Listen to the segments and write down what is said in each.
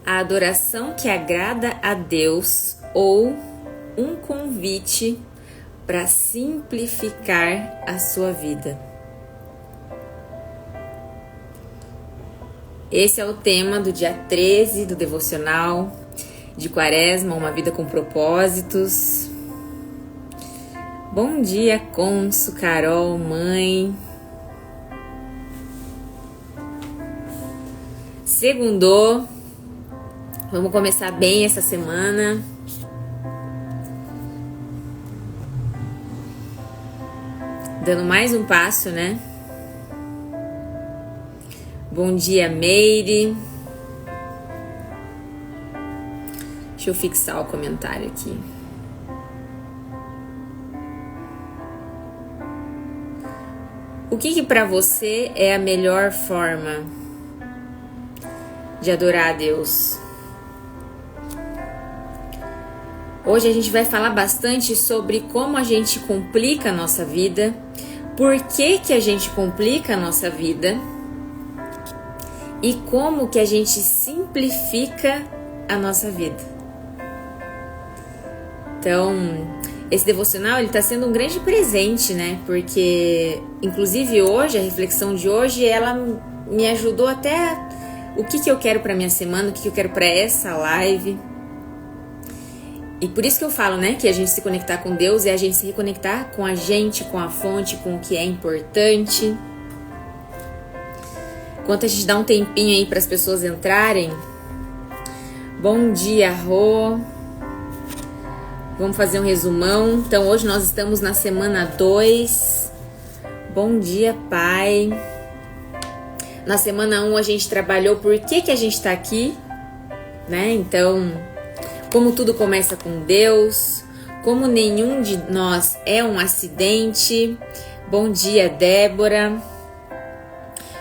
A adoração que agrada a Deus ou um convite para simplificar a sua vida. Esse é o tema do dia 13 do devocional de Quaresma, uma vida com propósitos. Bom dia, Conso, Carol, mãe. Segundou. Vamos começar bem essa semana. Dando mais um passo, né? Bom dia, Meire. Deixa eu fixar o comentário aqui. O que para você é a melhor forma de adorar a Deus? Hoje a gente vai falar bastante sobre como a gente complica a nossa vida, por que a gente complica a nossa vida e como que a gente simplifica a nossa vida. Então, esse devocional ele está sendo um grande presente, né? Porque, inclusive hoje, a reflexão de hoje, ela me ajudou até o que eu quero para minha semana, o que eu quero para essa live. E por isso que eu falo, né, que a gente se conectar com Deus é a gente se reconectar com a gente, com a fonte, com o que é importante. Enquanto a gente dá um tempinho aí para as pessoas entrarem. Bom dia, Rô. Vamos fazer um resumão. Então, hoje nós estamos na semana 2. Bom dia, Pai. Na semana 1 a gente trabalhou por que a gente está aqui, né? Então, como tudo começa com Deus, como nenhum de nós é um acidente. Bom dia, Débora.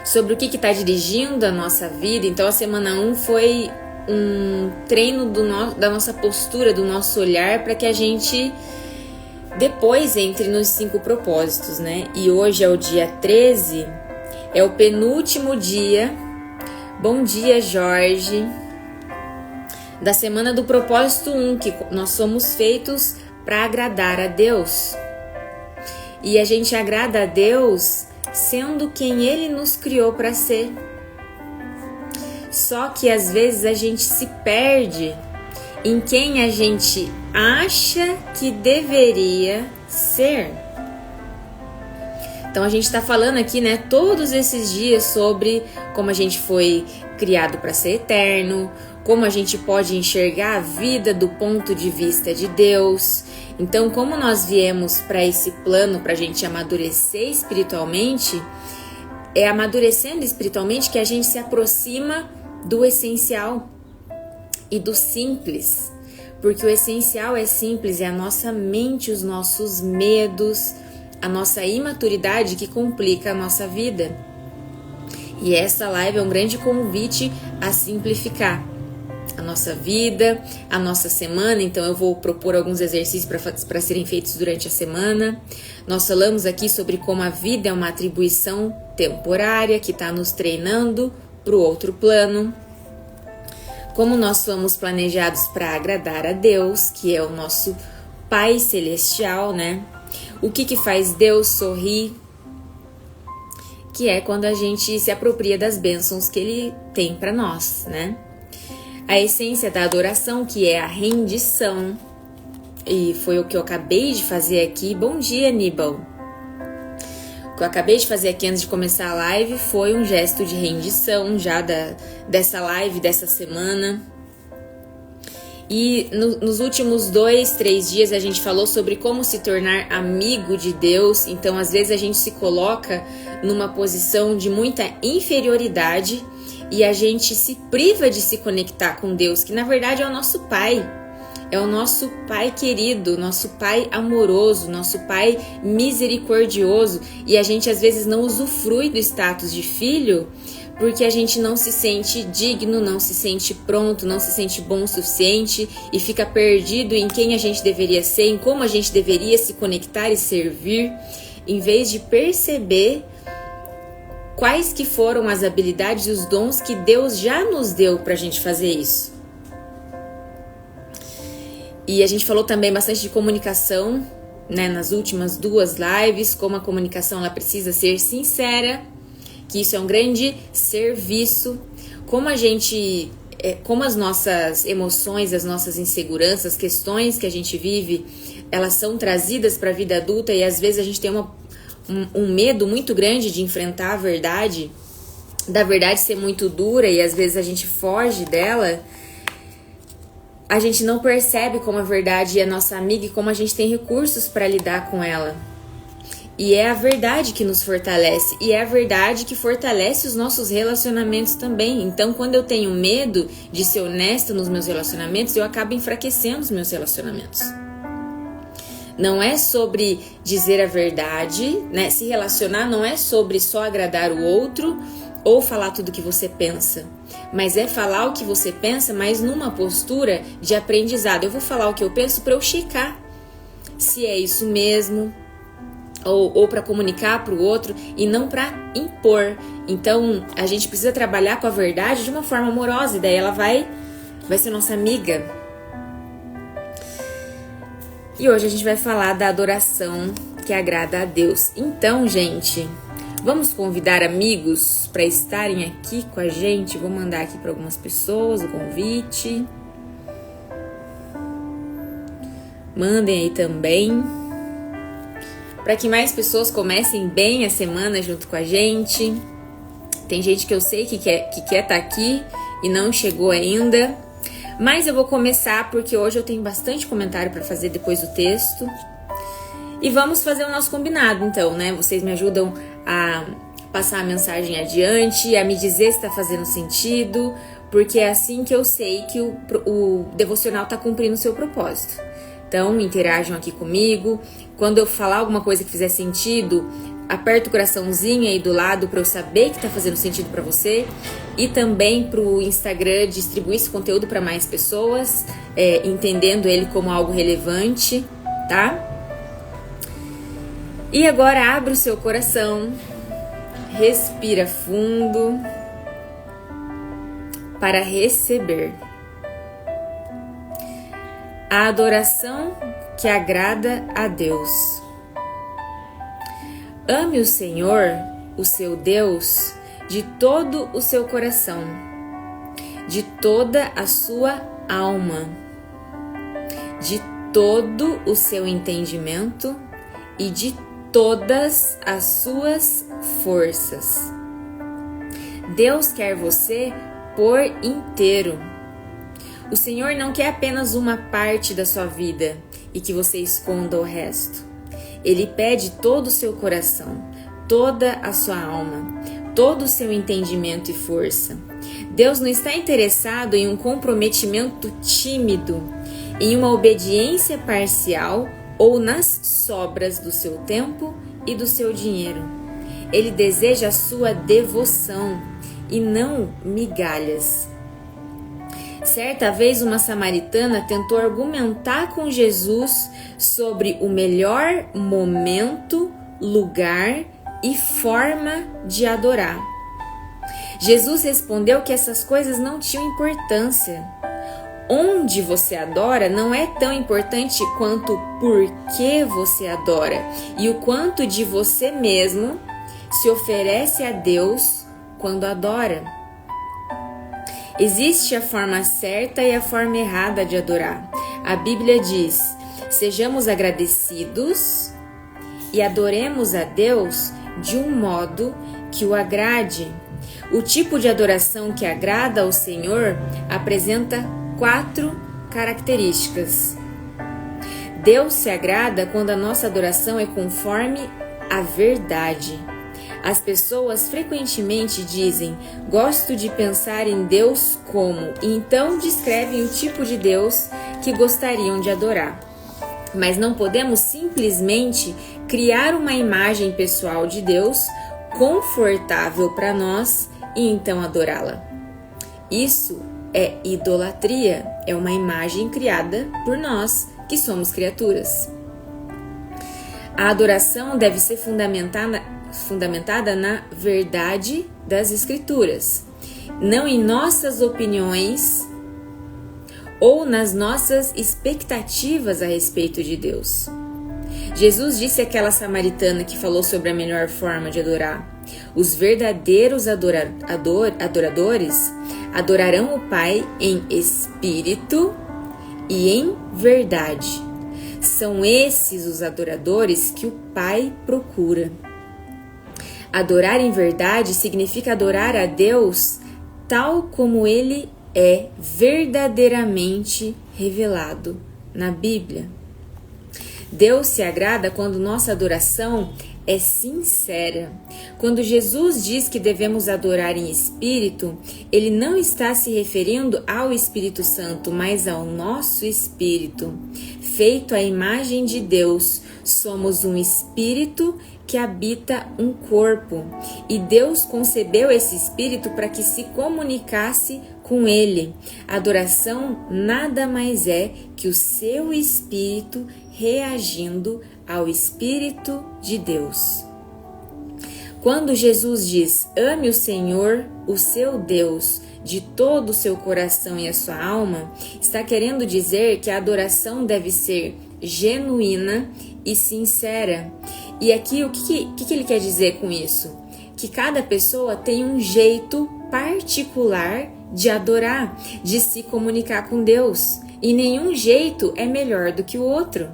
Sobre o que está dirigindo a nossa vida. Então, a semana 1 foi um treino da nossa postura, do nosso olhar, para que a gente depois entre nos 5 propósitos, né? E hoje é o dia 13, é o penúltimo dia. Bom dia, Jorge. Da semana do propósito 1, que nós somos feitos para agradar a Deus. E a gente agrada a Deus sendo quem Ele nos criou para ser. Só que às vezes a gente se perde em quem a gente acha que deveria ser. Então a gente está falando aqui, né, todos esses dias sobre como a gente foi criado para ser eterno, como a gente pode enxergar a vida do ponto de vista de Deus. Então, como nós viemos para esse plano para a gente amadurecer espiritualmente, é amadurecendo espiritualmente que a gente se aproxima do essencial e do simples, porque o essencial é simples, é a nossa mente, os nossos medos, a nossa imaturidade que complica a nossa vida. E essa live é um grande convite a simplificar a nossa vida, a nossa semana. Então eu vou propor alguns exercícios para serem feitos durante a semana. Nós falamos aqui sobre como a vida é uma atribuição temporária que está nos treinando para o outro plano. Como nós fomos planejados para agradar a Deus, que é o nosso Pai Celestial, né? O que faz Deus sorrir? Que é quando a gente se apropria das bênçãos que Ele tem para nós, né? A essência da adoração, que é a rendição. E foi o que eu acabei de fazer aqui. Bom dia, Aníbal. O que eu acabei de fazer aqui antes de começar a live foi um gesto de rendição já dessa live, dessa semana. E nos últimos 2, 3 dias a gente falou sobre como se tornar amigo de Deus. Então, às vezes a gente se coloca numa posição de muita inferioridade e a gente se priva de se conectar com Deus, que na verdade é o nosso Pai. É o nosso Pai querido, nosso Pai amoroso, nosso Pai misericordioso. E a gente às vezes não usufrui do status de filho porque a gente não se sente digno, não se sente pronto, não se sente bom o suficiente e fica perdido em quem a gente deveria ser, em como a gente deveria se conectar e servir, em vez de perceber quais que foram as habilidades e os dons que Deus já nos deu para a gente fazer isso. E a gente falou também bastante de comunicação, né, nas últimas 2 lives, como a comunicação ela precisa ser sincera, que isso é um grande serviço, como as nossas emoções, as nossas inseguranças, questões que a gente vive, elas são trazidas para a vida adulta e às vezes a gente tem um medo muito grande de enfrentar a verdade, da verdade ser muito dura e às vezes a gente foge dela. A gente não percebe como a verdade é nossa amiga e como a gente tem recursos para lidar com ela. E é a verdade que nos fortalece. E é a verdade que fortalece os nossos relacionamentos também. Então, quando eu tenho medo de ser honesta nos meus relacionamentos, eu acabo enfraquecendo os meus relacionamentos. Não é sobre dizer a verdade, né? Se relacionar não é sobre só agradar o outro ou falar tudo o que você pensa. Mas é falar o que você pensa, mas numa postura de aprendizado. Eu vou falar o que eu penso para eu checar se é isso mesmo, ou para comunicar para o outro e não para impor. Então, a gente precisa trabalhar com a verdade de uma forma amorosa, e daí ela vai ser nossa amiga. E hoje a gente vai falar da adoração que agrada a Deus. Então, gente, vamos convidar amigos para estarem aqui com a gente. Vou mandar aqui para algumas pessoas o convite. Mandem aí também, para que mais pessoas comecem bem a semana junto com a gente. Tem gente que eu sei que quer estar aqui e não chegou ainda. Mas eu vou começar porque hoje eu tenho bastante comentário para fazer depois do texto. E vamos fazer o nosso combinado, então, né? Vocês me ajudam a passar a mensagem adiante, a me dizer se está fazendo sentido, porque é assim que eu sei que o devocional está cumprindo o seu propósito. Então, interajam aqui comigo. Quando eu falar alguma coisa que fizer sentido, aperta o coraçãozinho aí do lado para eu saber que está fazendo sentido para você. E também para o Instagram distribuir esse conteúdo para mais pessoas, entendendo ele como algo relevante, tá? E agora abre o seu coração, respira fundo para receber a adoração que agrada a Deus. Ame o Senhor, o seu Deus, de todo o seu coração, de toda a sua alma, de todo o seu entendimento e de todas as suas forças. Deus quer você por inteiro. O Senhor não quer apenas uma parte da sua vida e que você esconda o resto. Ele pede todo o seu coração, toda a sua alma, todo o seu entendimento e força. Deus não está interessado em um comprometimento tímido, em uma obediência parcial ou nas sobras do seu tempo e do seu dinheiro. Ele deseja a sua devoção e não migalhas. Certa vez uma samaritana tentou argumentar com Jesus sobre o melhor momento, lugar e forma de adorar. Jesus respondeu que essas coisas não tinham importância. Onde você adora não é tão importante quanto por que você adora e o quanto de você mesmo se oferece a Deus quando adora. Existe a forma certa e a forma errada de adorar. A Bíblia diz: sejamos agradecidos e adoremos a Deus de um modo que o agrade. O tipo de adoração que agrada ao Senhor apresenta 4 características. Deus se agrada quando a nossa adoração é conforme a verdade. As pessoas frequentemente dizem: gosto de pensar em Deus como, e então descrevem o tipo de Deus que gostariam de adorar. Mas não podemos simplesmente criar uma imagem pessoal de Deus confortável para nós e então adorá-la. Isso é idolatria, é uma imagem criada por nós fundamentada na verdade das Escrituras, não em nossas opiniões ou nas nossas expectativas a respeito de Deus. Jesus disse àquela samaritana que falou sobre a melhor forma de adorar: os verdadeiros adoradores adorarão o Pai em espírito e em verdade. São esses os adoradores que o Pai procura. Adorar em verdade significa adorar a Deus tal como Ele é verdadeiramente revelado na Bíblia. Deus se agrada quando nossa adoração é sincera. Quando Jesus diz que devemos adorar em espírito, Ele não está se referindo ao Espírito Santo, mas ao nosso espírito. Feito à imagem de Deus, somos um espírito que habita um corpo. E Deus concebeu esse espírito para que se comunicasse com Ele. Adoração nada mais é que o seu espírito reagindo ao Espírito de Deus. Quando Jesus diz: ame o Senhor, o seu Deus, de todo o seu coração e a sua alma, está querendo dizer que a adoração deve ser genuína e sincera. E aqui o que ele quer dizer com isso? Que cada pessoa tem um jeito particular de adorar, de se comunicar com Deus, e nenhum jeito é melhor do que o outro,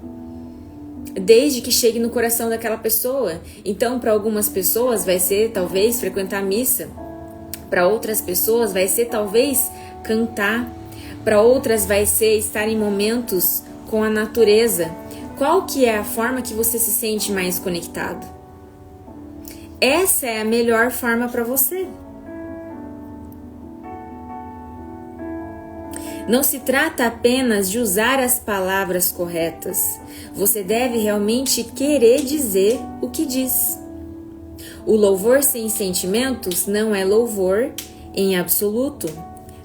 desde que chegue no coração daquela pessoa. Então, para algumas pessoas vai ser talvez frequentar a missa, para outras pessoas vai ser talvez cantar, para outras vai ser estar em momentos com a natureza. Qual que é a forma que você se sente mais conectado? Essa é a melhor forma para você. Não se trata apenas de usar as palavras corretas. Você deve realmente querer dizer o que diz. O louvor sem sentimentos não é louvor em absoluto.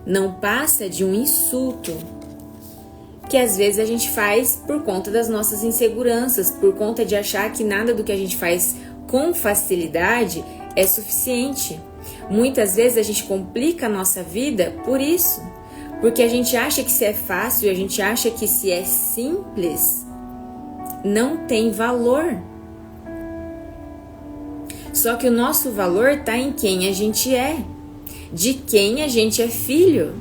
Não passa de um insulto, que às vezes a gente faz por conta das nossas inseguranças, por conta de achar que nada do que a gente faz com facilidade é suficiente. Muitas vezes a gente complica a nossa vida por isso, porque a gente acha que se é fácil, a gente acha que se é simples, não tem valor. Só que o nosso valor está em quem a gente é, de quem a gente é filho,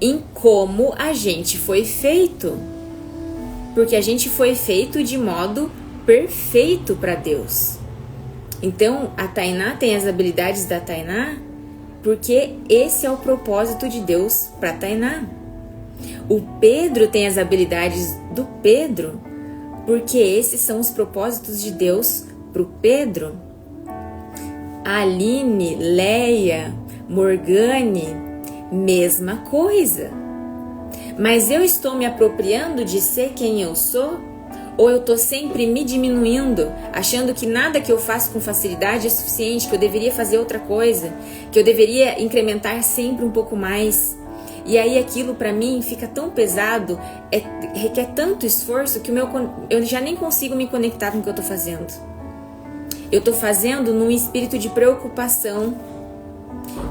em como a gente foi feito. Porque a gente foi feito de modo perfeito para Deus. Então, a Tainá tem as habilidades da Tainá, porque esse é o propósito de Deus para Tainá. O Pedro tem as habilidades do Pedro, porque esses são os propósitos de Deus para o Pedro. A Aline, Leia, Morgane, mesma coisa. Mas eu estou me apropriando de ser quem eu sou? Ou eu estou sempre me diminuindo, achando que nada que eu faço com facilidade é suficiente, que eu deveria fazer outra coisa, que eu deveria incrementar sempre um pouco mais? E aí aquilo para mim fica tão pesado, requer tanto esforço que eu já nem consigo me conectar com o que eu estou fazendo. Eu estou fazendo num espírito de preocupação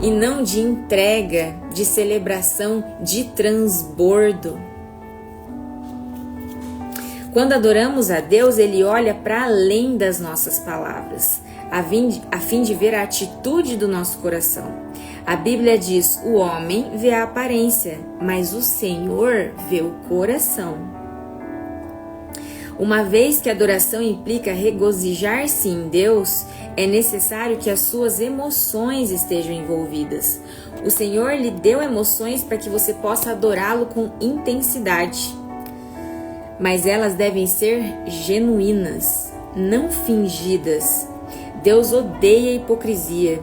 e não de entrega, de celebração, de transbordo. Quando adoramos a Deus, Ele olha para além das nossas palavras, a fim de ver a atitude do nosso coração. A Bíblia diz: o homem vê a aparência, mas o Senhor vê o coração. Uma vez que a adoração implica regozijar-se em Deus, é necessário que as suas emoções estejam envolvidas. O Senhor lhe deu emoções para que você possa adorá-lo com intensidade. Mas elas devem ser genuínas, não fingidas. Deus odeia a hipocrisia.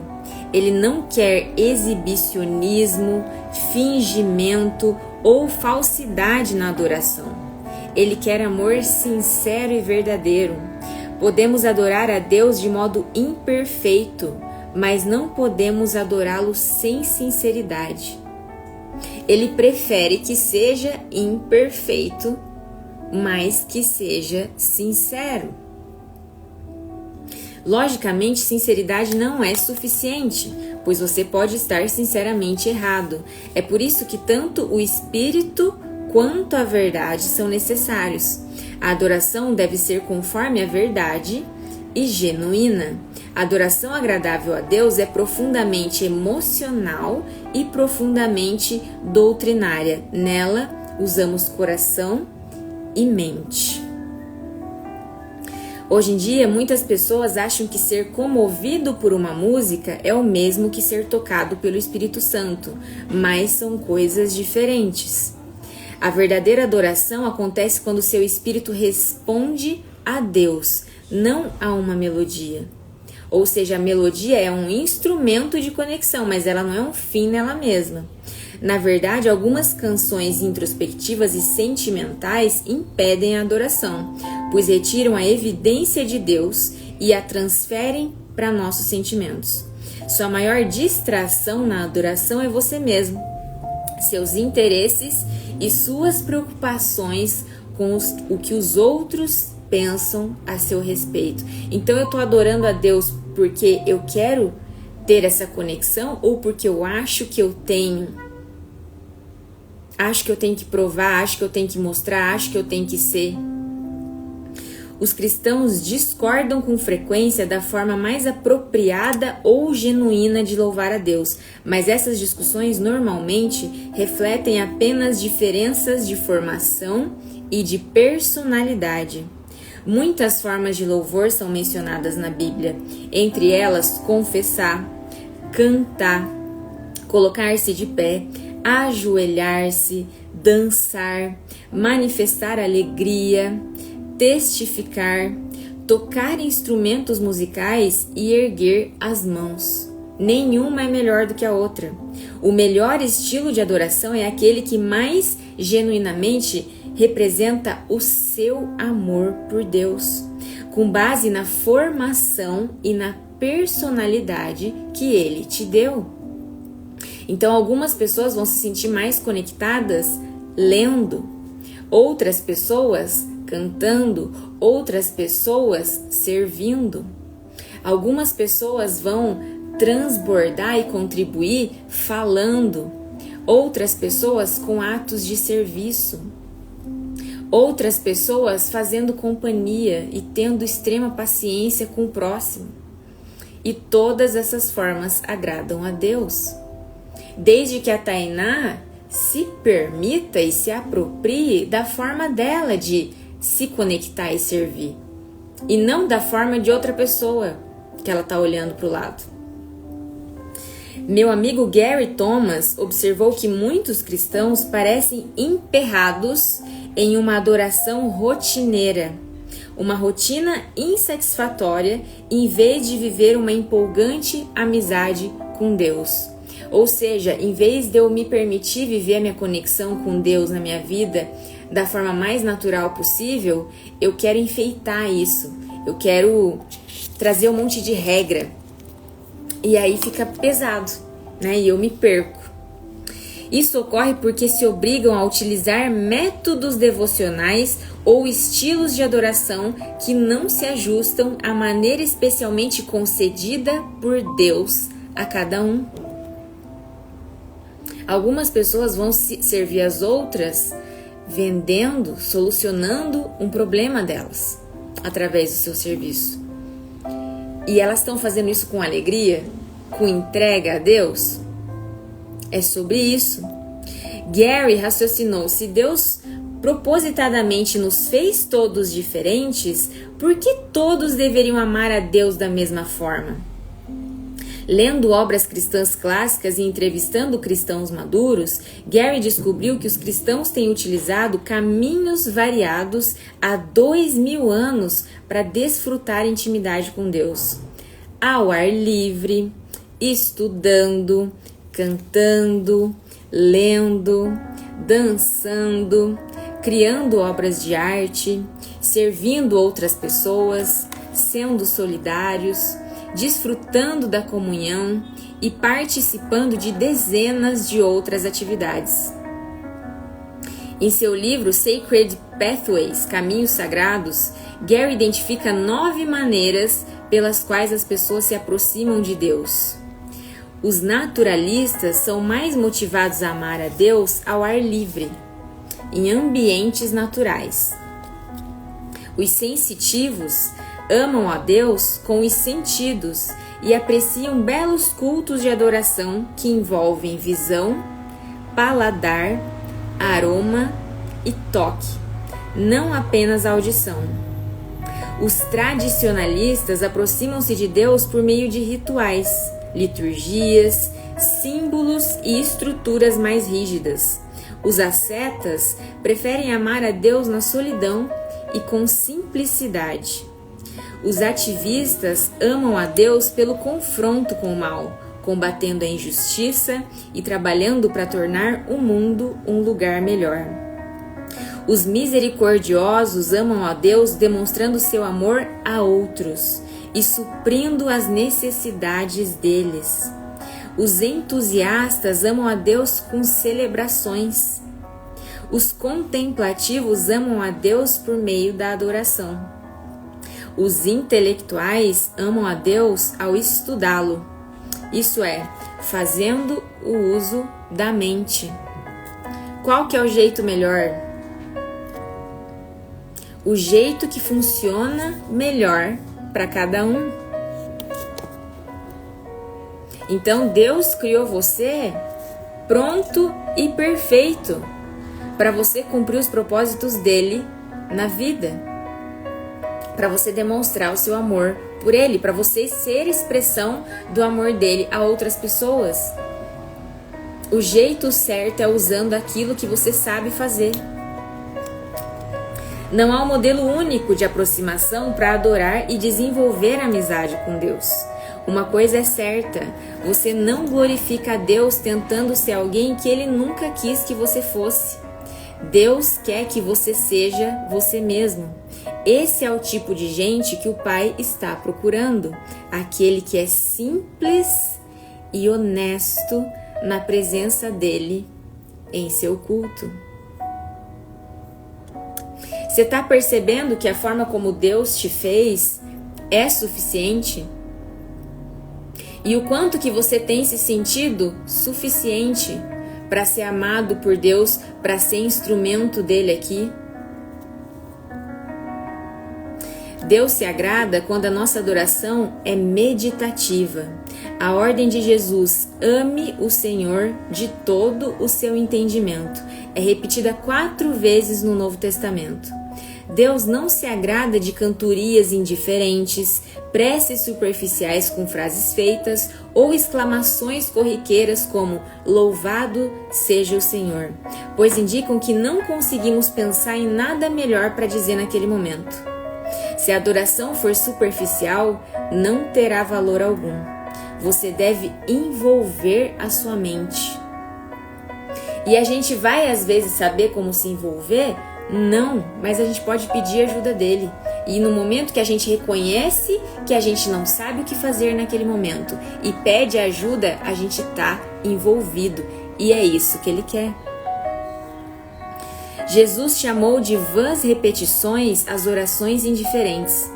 Ele não quer exibicionismo, fingimento ou falsidade na adoração. Ele quer amor sincero e verdadeiro. Podemos adorar a Deus de modo imperfeito, mas não podemos adorá-lo sem sinceridade. Ele prefere que seja imperfeito, mas que seja sincero. Logicamente, sinceridade não é suficiente, pois você pode estar sinceramente errado. É por isso que tanto o espírito quanto a verdade são necessários. A adoração deve ser conforme a verdade e genuína. A adoração agradável a Deus é profundamente emocional e profundamente doutrinária. Nela, usamos coração e mente. Hoje em dia, muitas pessoas acham que ser comovido por uma música é o mesmo que ser tocado pelo Espírito Santo, mas são coisas diferentes. A verdadeira adoração acontece quando seu espírito responde a Deus, não a uma melodia. Ou seja, a melodia é um instrumento de conexão, mas ela não é um fim nela mesma. Na verdade, algumas canções introspectivas e sentimentais impedem a adoração, pois retiram a evidência de Deus e a transferem para nossos sentimentos. Sua maior distração na adoração é você mesmo, seus interesses e suas preocupações com o que os outros pensam a seu respeito. Então eu estou adorando a Deus porque eu quero ter essa conexão ou porque eu acho que eu tenho? Acho que eu tenho que provar, acho que eu tenho que mostrar, acho que eu tenho que ser. Os cristãos discordam com frequência da forma mais apropriada ou genuína de louvar a Deus, mas essas discussões normalmente refletem apenas diferenças de formação e de personalidade. Muitas formas de louvor são mencionadas na Bíblia, entre elas confessar, cantar, colocar-se de pé, ajoelhar-se, dançar, manifestar alegria, testificar, tocar instrumentos musicais e erguer as mãos. Nenhuma é melhor do que a outra. O melhor estilo de adoração é aquele que mais genuinamente representa o seu amor por Deus, com base na formação e na personalidade que Ele te deu. Então, algumas pessoas vão se sentir mais conectadas lendo, outras pessoas cantando, outras pessoas servindo. Algumas pessoas vão transbordar e contribuir falando, outras pessoas com atos de serviço, outras pessoas fazendo companhia e tendo extrema paciência com o próximo. E todas essas formas agradam a Deus. Desde que a Tainá se permita e se aproprie da forma dela de se conectar e servir, e não da forma de outra pessoa que ela está olhando para o lado. Meu amigo Gary Thomas observou que muitos cristãos parecem emperrados em uma adoração rotineira, uma rotina insatisfatória, em vez de viver uma empolgante amizade com Deus. Ou seja, em vez de eu me permitir viver a minha conexão com Deus na minha vida da forma mais natural possível, eu quero enfeitar isso. Eu quero trazer um monte de regra. E aí fica pesado, né? E eu me perco. Isso ocorre porque se obrigam a utilizar métodos devocionais ou estilos de adoração que não se ajustam à maneira especialmente concedida por Deus a cada um. Algumas pessoas vão servir as outras vendendo, solucionando um problema delas através do seu serviço. E elas estão fazendo isso com alegria, com entrega a Deus? É sobre isso. Gary raciocinou: se Deus propositadamente nos fez todos diferentes, por que todos deveriam amar a Deus da mesma forma? Lendo obras cristãs clássicas e entrevistando cristãos maduros, Gary descobriu que os cristãos têm utilizado caminhos variados há 2000 anos para desfrutar intimidade com Deus. Ao ar livre, estudando, cantando, lendo, dançando, criando obras de arte, servindo outras pessoas, sendo solidários, desfrutando da comunhão e participando de dezenas de outras atividades. Em seu livro Sacred Pathways, Caminhos Sagrados, Gary identifica 9 maneiras pelas quais as pessoas se aproximam de Deus. Os naturalistas são mais motivados a amar a Deus ao ar livre, em ambientes naturais. Os sensitivos amam a Deus com os sentidos e apreciam belos cultos de adoração que envolvem visão, paladar, aroma e toque, não apenas audição. Os tradicionalistas aproximam-se de Deus por meio de rituais, liturgias, símbolos e estruturas mais rígidas. Os ascetas preferem amar a Deus na solidão e com simplicidade. Os ativistas amam a Deus pelo confronto com o mal, combatendo a injustiça e trabalhando para tornar o mundo um lugar melhor. Os misericordiosos amam a Deus demonstrando seu amor a outros e suprindo as necessidades deles. Os entusiastas amam a Deus com celebrações. Os contemplativos amam a Deus por meio da adoração. Os intelectuais amam a Deus ao estudá-lo, isso é, fazendo o uso da mente. Qual que é o jeito melhor? O jeito que funciona melhor para cada um. Então Deus criou você pronto e perfeito para você cumprir os propósitos dele na vida, para você demonstrar o seu amor por ele, para você ser expressão do amor dele a outras pessoas. O jeito certo é usando aquilo que você sabe fazer. Não há um modelo único de aproximação para adorar e desenvolver amizade com Deus. Uma coisa é certa, você não glorifica a Deus tentando ser alguém que Ele nunca quis que você fosse. Deus quer que você seja você mesmo. Esse é o tipo de gente que o Pai está procurando, aquele que é simples e honesto na presença dele em seu culto. Você está percebendo que a forma como Deus te fez é suficiente? E o quanto que você tem se sentido suficiente para ser amado por Deus, para ser instrumento dele aqui? Deus se agrada quando a nossa adoração é meditativa. A ordem de Jesus, ame o Senhor de todo o seu entendimento, é repetida 4 vezes no Novo Testamento. Deus não se agrada de cantorias indiferentes, preces superficiais com frases feitas ou exclamações corriqueiras como louvado seja o Senhor, pois indicam que não conseguimos pensar em nada melhor para dizer naquele momento. Se a adoração for superficial, não terá valor algum. Você deve envolver a sua mente. E a gente vai às vezes saber como se envolver? Não, mas a gente pode pedir ajuda dele. E no momento que a gente reconhece que a gente não sabe o que fazer naquele momento e pede ajuda, a gente está envolvido. E é isso que ele quer. Jesus chamou de vãs repetições as orações indiferentes.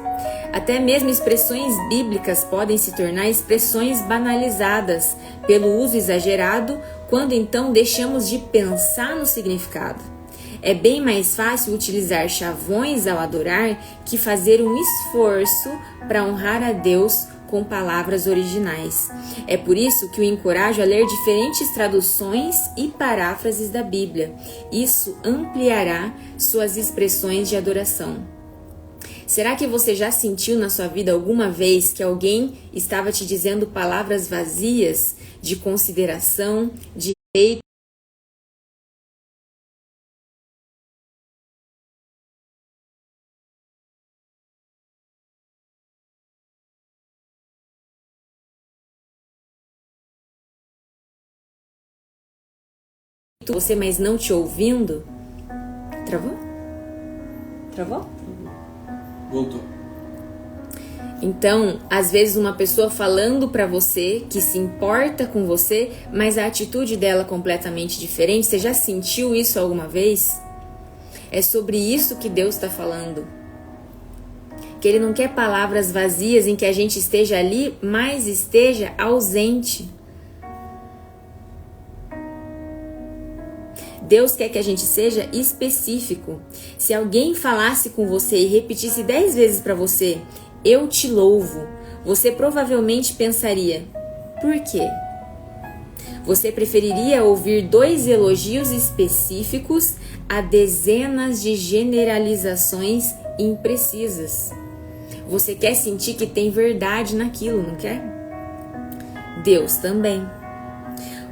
Até mesmo expressões bíblicas podem se tornar expressões banalizadas pelo uso exagerado, quando então deixamos de pensar no significado. É bem mais fácil utilizar chavões ao adorar que fazer um esforço para honrar a Deus com palavras originais. É por isso que o encorajo a ler diferentes traduções e paráfrases da Bíblia. Isso ampliará suas expressões de adoração. Será que você já sentiu na sua vida alguma vez que alguém estava te dizendo palavras vazias de consideração, de respeito? Você, mas não te ouvindo? Travou? Travou? Voltou. Então, às vezes uma pessoa falando pra você que se importa com você, mas a atitude dela é completamente diferente. Você já sentiu isso alguma vez? É sobre isso que Deus está falando. que Ele não quer palavras vazias em que a gente esteja ali, mas esteja ausente. Deus quer que a gente seja específico. Se alguém falasse com você e repetisse 10 vezes para você, eu te louvo, você provavelmente pensaria, por quê? Você preferiria ouvir 2 elogios específicos a dezenas de generalizações imprecisas. Você quer sentir que tem verdade naquilo, não quer? Deus também.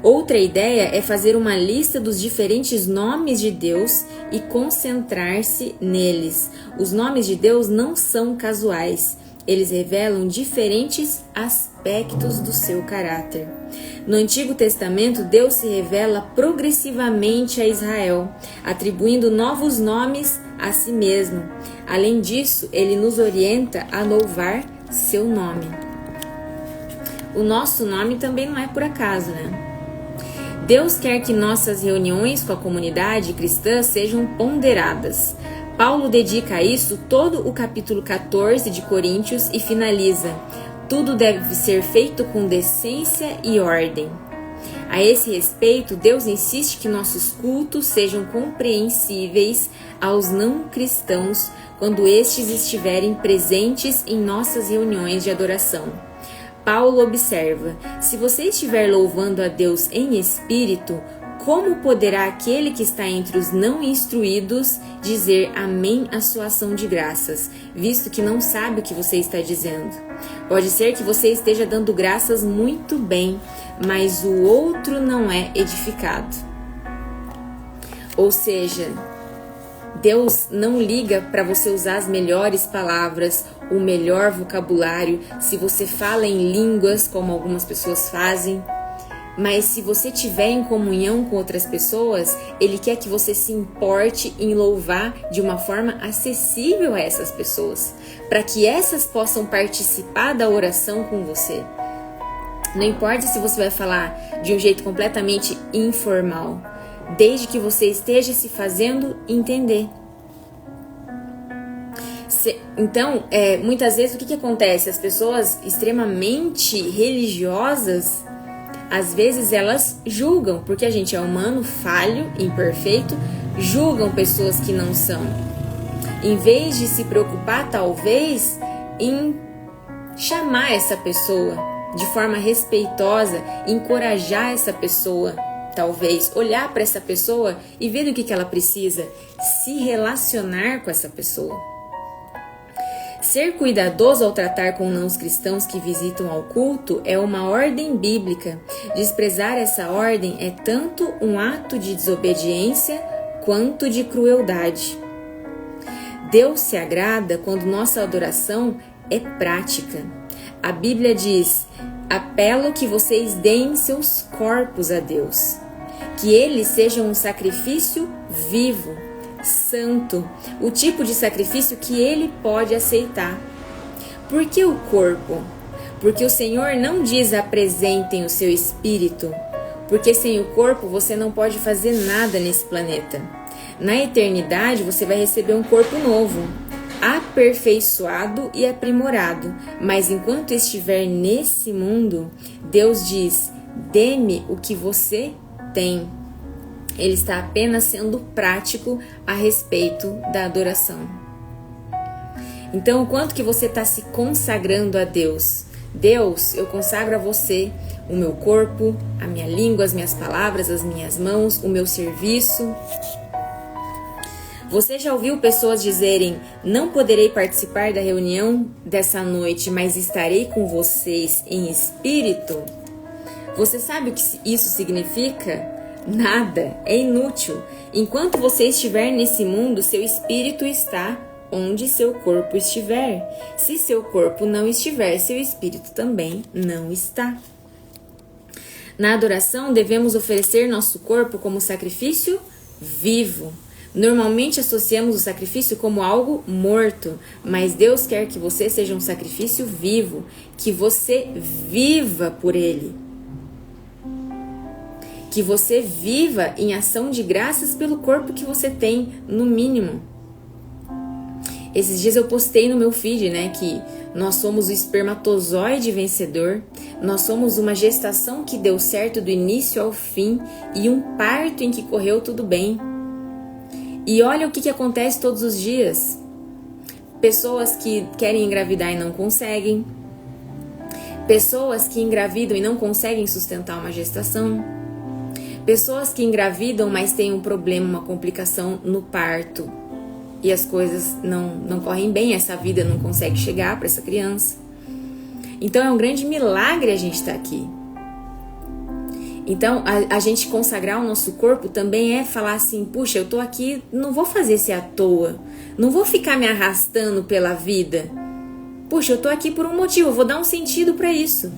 Outra ideia é fazer uma lista dos diferentes nomes de Deus e concentrar-se neles. Os nomes de Deus não são casuais. Eles revelam diferentes aspectos do seu caráter. No Antigo Testamento, Deus se revela progressivamente a Israel, atribuindo novos nomes a si mesmo. Além disso, ele nos orienta a louvar seu nome. O nosso nome também não é por acaso, né? Deus quer que nossas reuniões com a comunidade cristã sejam ponderadas. Paulo dedica a isso todo o capítulo 14 de Coríntios e finaliza: tudo deve ser feito com decência e ordem. A esse respeito, Deus insiste que nossos cultos sejam compreensíveis aos não cristãos quando estes estiverem presentes em nossas reuniões de adoração. Paulo observa: se você estiver louvando a Deus em espírito, como poderá aquele que está entre os não instruídos dizer amém à sua ação de graças, visto que não sabe o que você está dizendo? Pode ser que você esteja dando graças muito bem, mas o outro não é edificado. Ou seja, Deus não liga para você usar as melhores palavras, o melhor vocabulário, se você fala em línguas, como algumas pessoas fazem. Mas se você estiver em comunhão com outras pessoas, Ele quer que você se importe em louvar de uma forma acessível a essas pessoas, para que essas possam participar da oração com você. Não importa se você vai falar de um jeito completamente informal, desde que você esteja se fazendo entender. Então, muitas vezes o que acontece? As pessoas extremamente religiosas, às vezes elas julgam, porque a gente é humano, falho, imperfeito, julgam pessoas que não são. Em vez de se preocupar, talvez, em chamar essa pessoa de forma respeitosa, encorajar essa pessoa, talvez olhar para essa pessoa e ver do que ela precisa, se relacionar com essa pessoa. Ser cuidadoso ao tratar com não cristãos que visitam ao culto é uma ordem bíblica. Desprezar essa ordem é tanto um ato de desobediência quanto de crueldade. Deus se agrada quando nossa adoração é prática. A Bíblia diz: apelo que vocês deem seus corpos a Deus, que eles sejam um sacrifício vivo, santo, o tipo de sacrifício que Ele pode aceitar. Por que o corpo? Porque o Senhor não diz apresentem o seu espírito, porque sem o corpo você não pode fazer nada nesse planeta. Na eternidade você vai receber um corpo novo, aperfeiçoado e aprimorado, mas enquanto estiver nesse mundo, Deus diz: dê-me o que você tem. Ele está apenas sendo prático a respeito da adoração. Então, o quanto que você está se consagrando a Deus? Deus, eu consagro a você o meu corpo, a minha língua, as minhas palavras, as minhas mãos, o meu serviço. Você já ouviu pessoas dizerem: não poderei participar da reunião dessa noite, mas estarei com vocês em espírito? Você sabe o que isso significa? Nada, é inútil. Enquanto você estiver nesse mundo, seu espírito está onde seu corpo estiver. Se seu corpo não estiver, seu espírito também não está. Na adoração, devemos oferecer nosso corpo como sacrifício vivo. Normalmente associamos o sacrifício como algo morto, mas Deus quer que você seja um sacrifício vivo, que você viva por Ele. Que você viva em ação de graças pelo corpo que você tem, no mínimo. Esses dias eu postei no meu feed, né, que nós somos o espermatozoide vencedor, nós somos uma gestação que deu certo do início ao fim e um parto em que correu tudo bem. E olha o que acontece todos os dias. Pessoas que querem engravidar e não conseguem. Pessoas que engravidam e não conseguem sustentar uma gestação. Pessoas que engravidam, mas têm um problema, uma complicação no parto. E as coisas não correm bem, essa vida não consegue chegar para essa criança. Então é um grande milagre a gente estar aqui. Então a gente consagrar o nosso corpo também é falar assim, puxa, eu tô aqui, não vou fazer isso à toa. Não vou ficar me arrastando pela vida. Puxa, eu tô aqui por um motivo, eu vou dar um sentido para isso.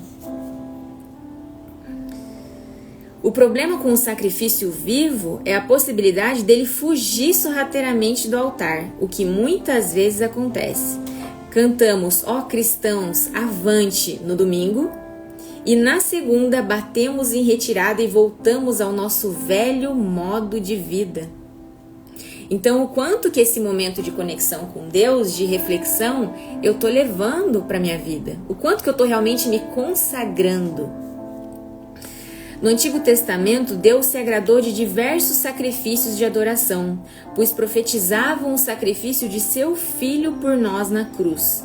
O problema com o sacrifício vivo é a possibilidade dele fugir sorrateiramente do altar, o que muitas vezes acontece. Cantamos, ó cristãos, avante no domingo, e na segunda batemos em retirada e voltamos ao nosso velho modo de vida. Então, o quanto que esse momento de conexão com Deus, de reflexão, eu tô levando para minha vida? O quanto que eu tô realmente me consagrando? No Antigo Testamento, Deus se agradou de diversos sacrifícios de adoração, pois profetizavam o sacrifício de seu Filho por nós na cruz.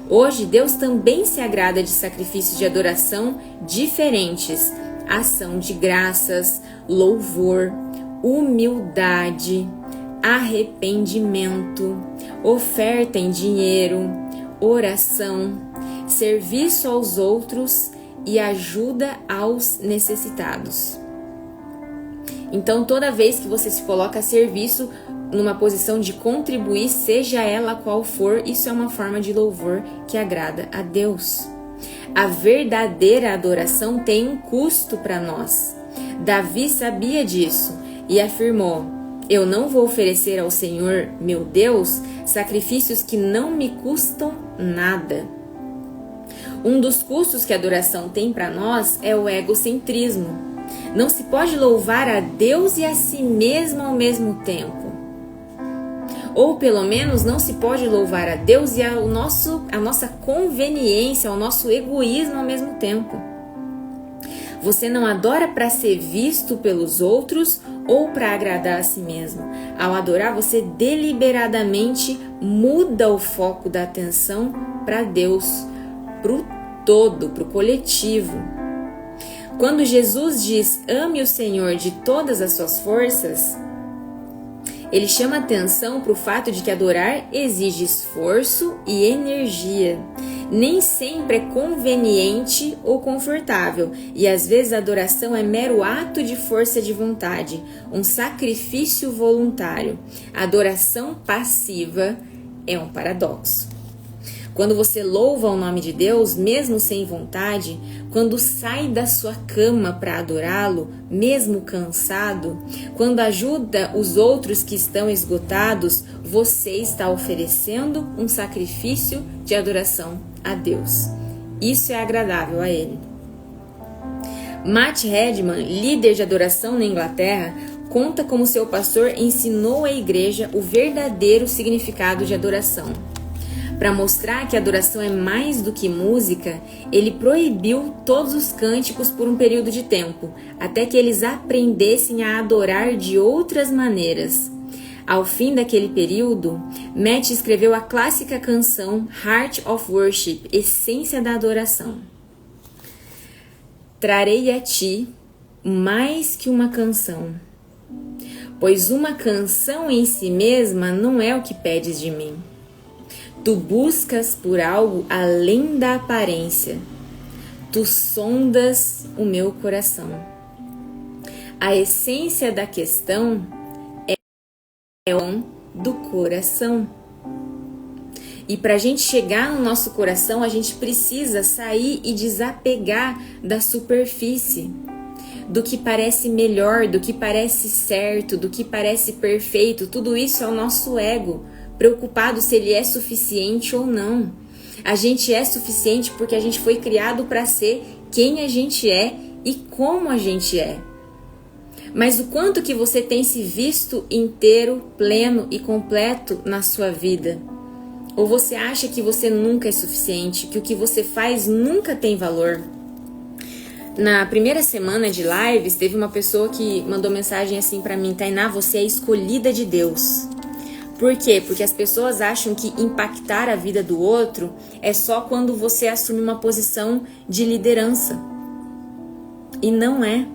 Hoje, Deus também se agrada de sacrifícios de adoração diferentes: ação de graças, louvor, humildade, arrependimento, oferta em dinheiro, oração, serviço aos outros e ajuda aos necessitados. Então, toda vez que você se coloca a serviço numa posição de contribuir, seja ela qual for, isso é uma forma de louvor que agrada a Deus. A verdadeira adoração tem um custo para nós. Davi sabia disso e afirmou: eu não vou oferecer ao Senhor, meu Deus, sacrifícios que não me custam nada. Um dos custos que a adoração tem para nós é o egocentrismo. Não se pode louvar a Deus e a si mesmo ao mesmo tempo. Ou pelo menos não se pode louvar a Deus e a nossa conveniência, o nosso egoísmo ao mesmo tempo. Você não adora para ser visto pelos outros ou para agradar a si mesmo. Ao adorar, você deliberadamente muda o foco da atenção para Deus, para o todo, para o coletivo. Quando Jesus diz, ame o Senhor de todas as suas forças, ele chama atenção para o fato de que adorar exige esforço e energia. Nem sempre é conveniente ou confortável, e às vezes a adoração é mero ato de força de vontade, um sacrifício voluntário. A adoração passiva é um paradoxo. Quando você louva o nome de Deus, mesmo sem vontade, quando sai da sua cama para adorá-lo, mesmo cansado, quando ajuda os outros que estão esgotados, você está oferecendo um sacrifício de adoração a Deus. Isso é agradável a Ele. Matt Redman, líder de adoração na Inglaterra, conta como seu pastor ensinou à igreja o verdadeiro significado de adoração. Para mostrar que a adoração é mais do que música, ele proibiu todos os cânticos por um período de tempo, até que eles aprendessem a adorar de outras maneiras. Ao fim daquele período, Matt escreveu a clássica canção Heart of Worship, Essência da Adoração. Trarei a ti mais que uma canção, pois uma canção em si mesma não é o que pedes de mim. Tu buscas por algo além da aparência. Tu sondas o meu coração. A essência da questão é o do coração. E para a gente chegar no nosso coração, a gente precisa sair e desapegar da superfície, do que parece melhor, do que parece certo, do que parece perfeito. Tudo isso é o nosso ego, preocupado se ele é suficiente ou não. A gente é suficiente porque a gente foi criado para ser quem a gente é e como a gente é. Mas o quanto que você tem se visto inteiro, pleno e completo na sua vida? Ou você acha que você nunca é suficiente, que o que você faz nunca tem valor? Na primeira semana de lives, teve uma pessoa que mandou mensagem assim pra mim: Tainá, você é escolhida de Deus. Por quê? Porque as pessoas acham que impactar a vida do outro é só quando você assume uma posição de liderança. E não é.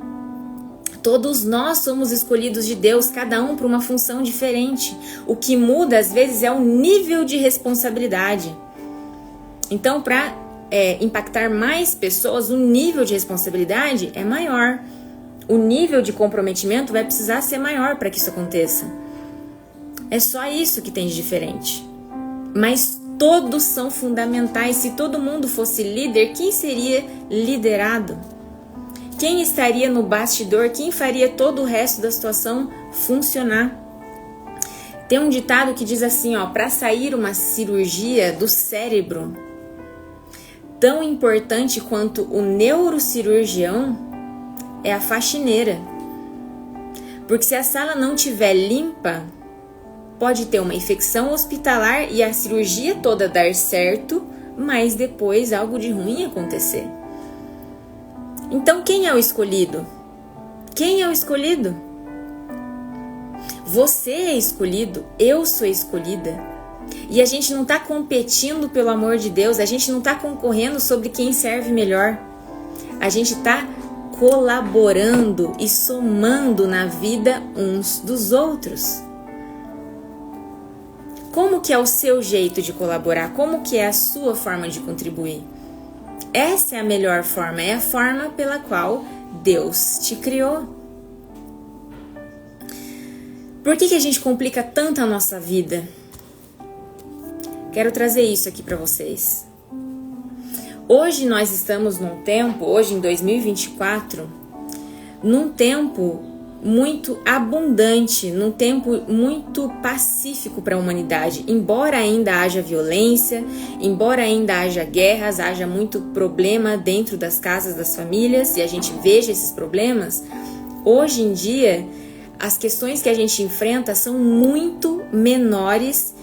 Todos nós somos escolhidos de Deus, cada um para uma função diferente. O que muda, às vezes, é o nível de responsabilidade. Então, para impactar mais pessoas, o nível de responsabilidade é maior. O nível de comprometimento vai precisar ser maior para que isso aconteça. É só isso que tem de diferente. Mas todos são fundamentais. Se todo mundo fosse líder, quem seria liderado? Quem estaria no bastidor? Quem faria todo o resto da situação funcionar? Tem um ditado que diz assim, para sair uma cirurgia do cérebro, tão importante quanto o neurocirurgião é a faxineira. Porque se a sala não estiver limpa, pode ter uma infecção hospitalar e a cirurgia toda dar certo, mas depois algo de ruim acontecer. Então, quem é o escolhido? Quem é o escolhido? Você é escolhido, eu sou escolhida. E a gente não está competindo pelo amor de Deus, a gente não está concorrendo sobre quem serve melhor. A gente está colaborando e somando na vida uns dos outros. Como que é o seu jeito de colaborar? Como que é a sua forma de contribuir? Essa é a melhor forma, é a forma pela qual Deus te criou. Por que a gente complica tanto a nossa vida? Quero trazer isso aqui para vocês. Hoje nós estamos num tempo, hoje em 2024, num tempo muito abundante, num tempo muito pacífico para a humanidade. Embora ainda haja violência, embora ainda haja guerras, haja muito problema dentro das casas, das famílias, e a gente veja esses problemas, hoje em dia as questões que a gente enfrenta são muito menores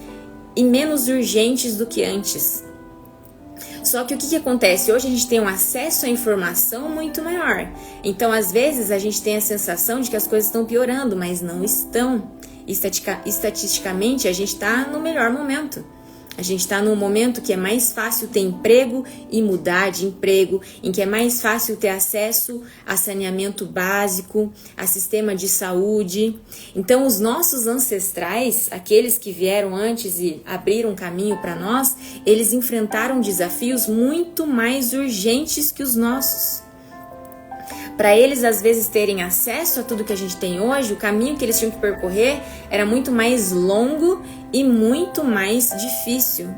e menos urgentes do que antes. Só que o que acontece? Hoje a gente tem um acesso à informação muito maior. Então, às vezes, a gente tem a sensação de que as coisas estão piorando, mas não estão. Estatisticamente, a gente está no melhor momento. A gente está num momento que é mais fácil ter emprego e mudar de emprego, em que é mais fácil ter acesso a saneamento básico, a sistema de saúde. Então, os nossos ancestrais, aqueles que vieram antes e abriram caminho para nós, eles enfrentaram desafios muito mais urgentes que os nossos. Para eles, às vezes, terem acesso a tudo que a gente tem hoje, o caminho que eles tinham que percorrer era muito mais longo e muito mais difícil.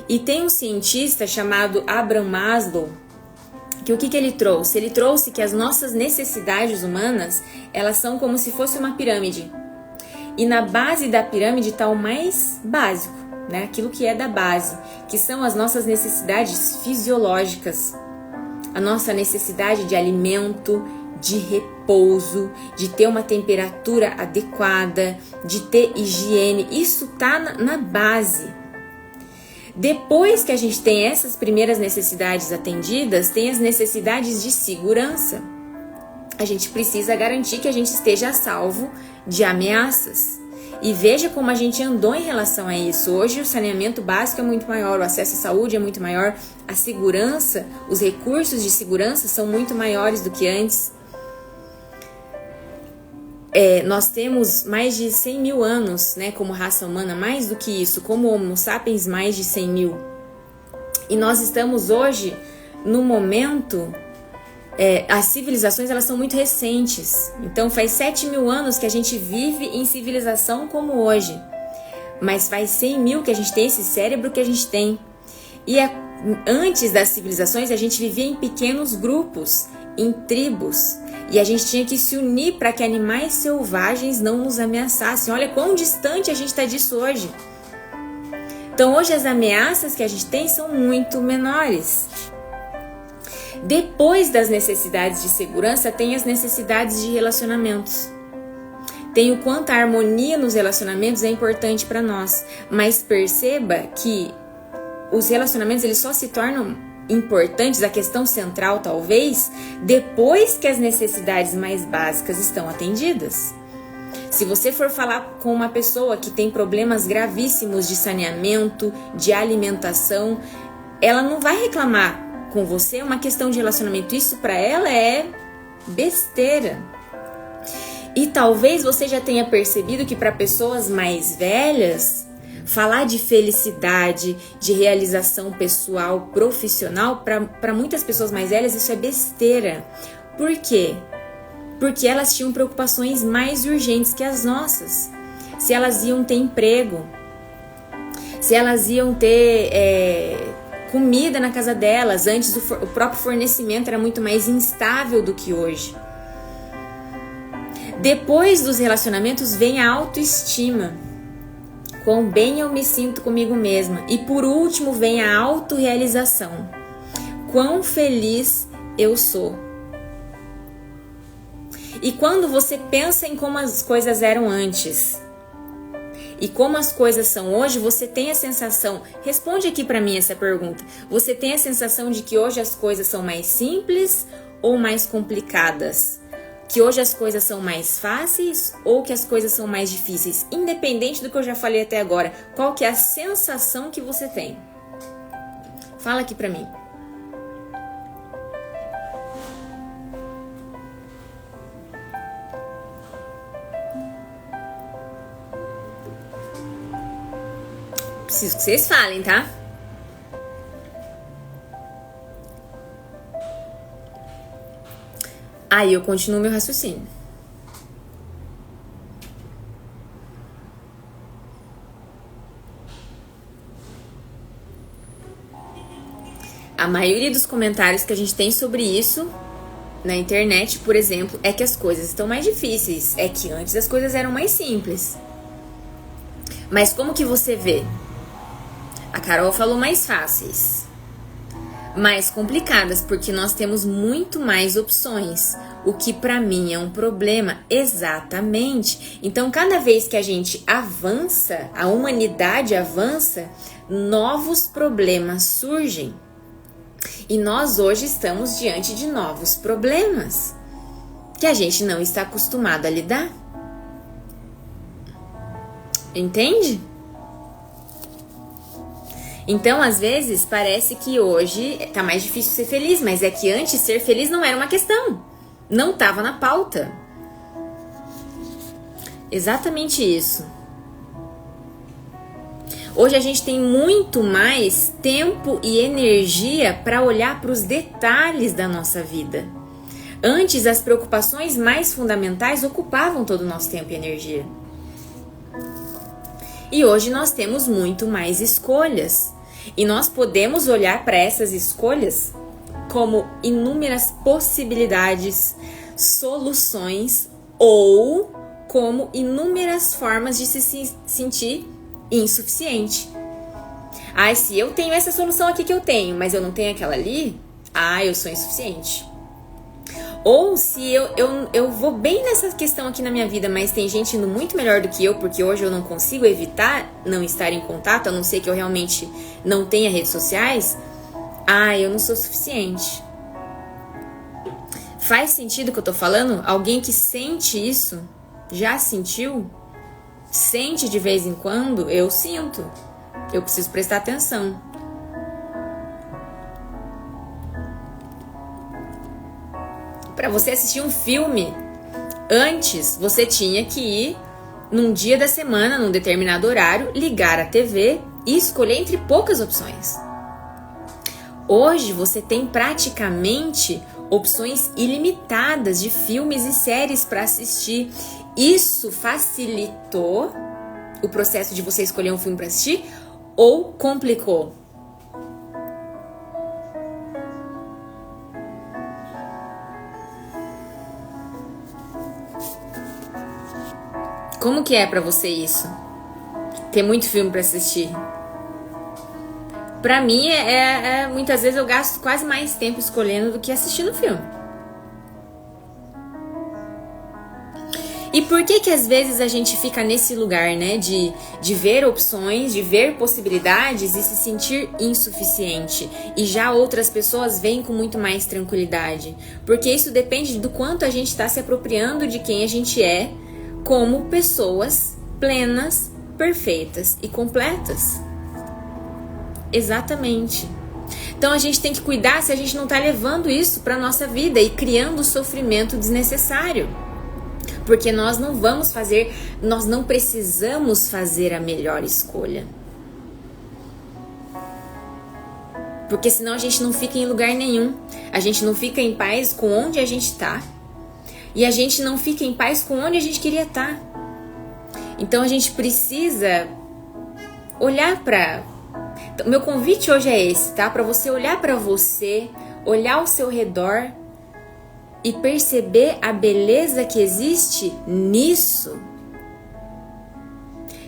E tem um cientista chamado Abraham Maslow, que o que ele trouxe? Ele trouxe que as nossas necessidades humanas, elas são como se fosse uma pirâmide. E na base da pirâmide está o mais básico, né? Aquilo que é da base, que são as nossas necessidades fisiológicas. A nossa necessidade de alimento, de repouso, de ter uma temperatura adequada, de ter higiene, isso tá na base. Depois que a gente tem essas primeiras necessidades atendidas, tem as necessidades de segurança. A gente precisa garantir que a gente esteja a salvo de ameaças. E veja como a gente andou em relação a isso. Hoje o saneamento básico é muito maior, o acesso à saúde é muito maior, a segurança, os recursos de segurança são muito maiores do que antes. Nós temos mais de 100 mil anos, né, como raça humana, mais do que isso, como Homo sapiens, mais de 100 mil. E nós estamos hoje no momento... as civilizações, elas são muito recentes. Então faz 7 mil anos que a gente vive em civilização como hoje, mas faz 100 mil que a gente tem esse cérebro que a gente tem. E antes das civilizações a gente vivia em pequenos grupos, em tribos, e a gente tinha que se unir para que animais selvagens não nos ameaçassem. Olha quão distante a gente está disso hoje. Então hoje as ameaças que a gente tem são muito menores. Depois das necessidades de segurança, tem as necessidades de relacionamentos. tem o quanto a harmonia nos relacionamentos é importante para nós. Mas perceba que os relacionamentos eles só se tornam importantes, a questão central talvez, depois que as necessidades mais básicas estão atendidas. Se você for falar com uma pessoa que tem problemas gravíssimos de saneamento, de alimentação, ela não vai reclamar com você uma questão de relacionamento. Isso para ela é besteira. E talvez você já tenha percebido que para pessoas mais velhas, falar de felicidade, de realização pessoal, profissional, para muitas pessoas mais velhas isso é besteira. Por quê? Porque elas tinham preocupações mais urgentes que as nossas. Se elas iam ter emprego, se elas iam ter comida na casa delas. Antes o próprio fornecimento era muito mais instável do que hoje. Depois dos relacionamentos vem a autoestima. Quão bem eu me sinto comigo mesma. E por último vem a autorrealização. Quão feliz eu sou. E quando você pensa em como as coisas eram antes e como as coisas são hoje, você tem a sensação, responde aqui pra mim essa pergunta, você tem a sensação de que hoje as coisas são mais simples ou mais complicadas? Que hoje as coisas são mais fáceis ou que as coisas são mais difíceis? Independente do que eu já falei até agora, qual que é a sensação que você tem? Fala aqui pra mim. Preciso que vocês falem, tá? Aí eu continuo meu raciocínio. A maioria dos comentários que a gente tem sobre isso na internet, por exemplo, é que as coisas estão mais difíceis. É que antes as coisas eram mais simples. Mas como que você vê? A Carol falou mais fáceis, mais complicadas, porque nós temos muito mais opções, o que pra mim é um problema, exatamente. Então, cada vez que a gente avança, a humanidade avança, novos problemas surgem. E nós hoje estamos diante de novos problemas, que a gente não está acostumado a lidar. Entende? Então, às vezes, parece que hoje tá mais difícil ser feliz, mas é que antes ser feliz não era uma questão. Não estava na pauta. Exatamente isso. Hoje a gente tem muito mais tempo e energia para olhar para os detalhes da nossa vida. Antes, as preocupações mais fundamentais ocupavam todo o nosso tempo e energia. E hoje nós temos muito mais escolhas. E nós podemos olhar para essas escolhas como inúmeras possibilidades, soluções ou como inúmeras formas de se sentir insuficiente. Ah, se eu tenho essa solução aqui que eu tenho, mas eu não tenho aquela ali, eu sou insuficiente. Ou se eu vou bem nessa questão aqui na minha vida, mas tem gente indo muito melhor do que eu, porque hoje eu não consigo evitar não estar em contato, a não ser que eu realmente não tenha redes sociais, eu não sou suficiente. Faz sentido o que eu tô falando? Alguém que sente isso? Já sentiu? Sente de vez em quando? Eu sinto. Eu preciso prestar atenção. Para você assistir um filme, antes você tinha que ir num dia da semana, num determinado horário, ligar a TV e escolher entre poucas opções. Hoje você tem praticamente opções ilimitadas de filmes e séries para assistir. Isso facilitou o processo de você escolher um filme para assistir ou complicou? Como que é pra você isso? Ter muito filme pra assistir? Pra mim, muitas vezes eu gasto quase mais tempo escolhendo do que assistindo filme. E por que às vezes a gente fica nesse lugar, né, de ver opções, de ver possibilidades e se sentir insuficiente? E já outras pessoas veem com muito mais tranquilidade. Porque isso depende do quanto a gente está se apropriando de quem a gente é como pessoas plenas, perfeitas e completas. Exatamente. Então a gente tem que cuidar se a gente não está levando isso para nossa vida e criando sofrimento desnecessário. Porque nós não precisamos fazer a melhor escolha. Porque senão a gente não fica em lugar nenhum. A gente não fica em paz com onde a gente está. E a gente não fica em paz com onde a gente queria estar. Então a gente precisa olhar para... Então, meu convite hoje é esse, tá? Para você olhar para você, olhar ao seu redor e perceber a beleza que existe nisso.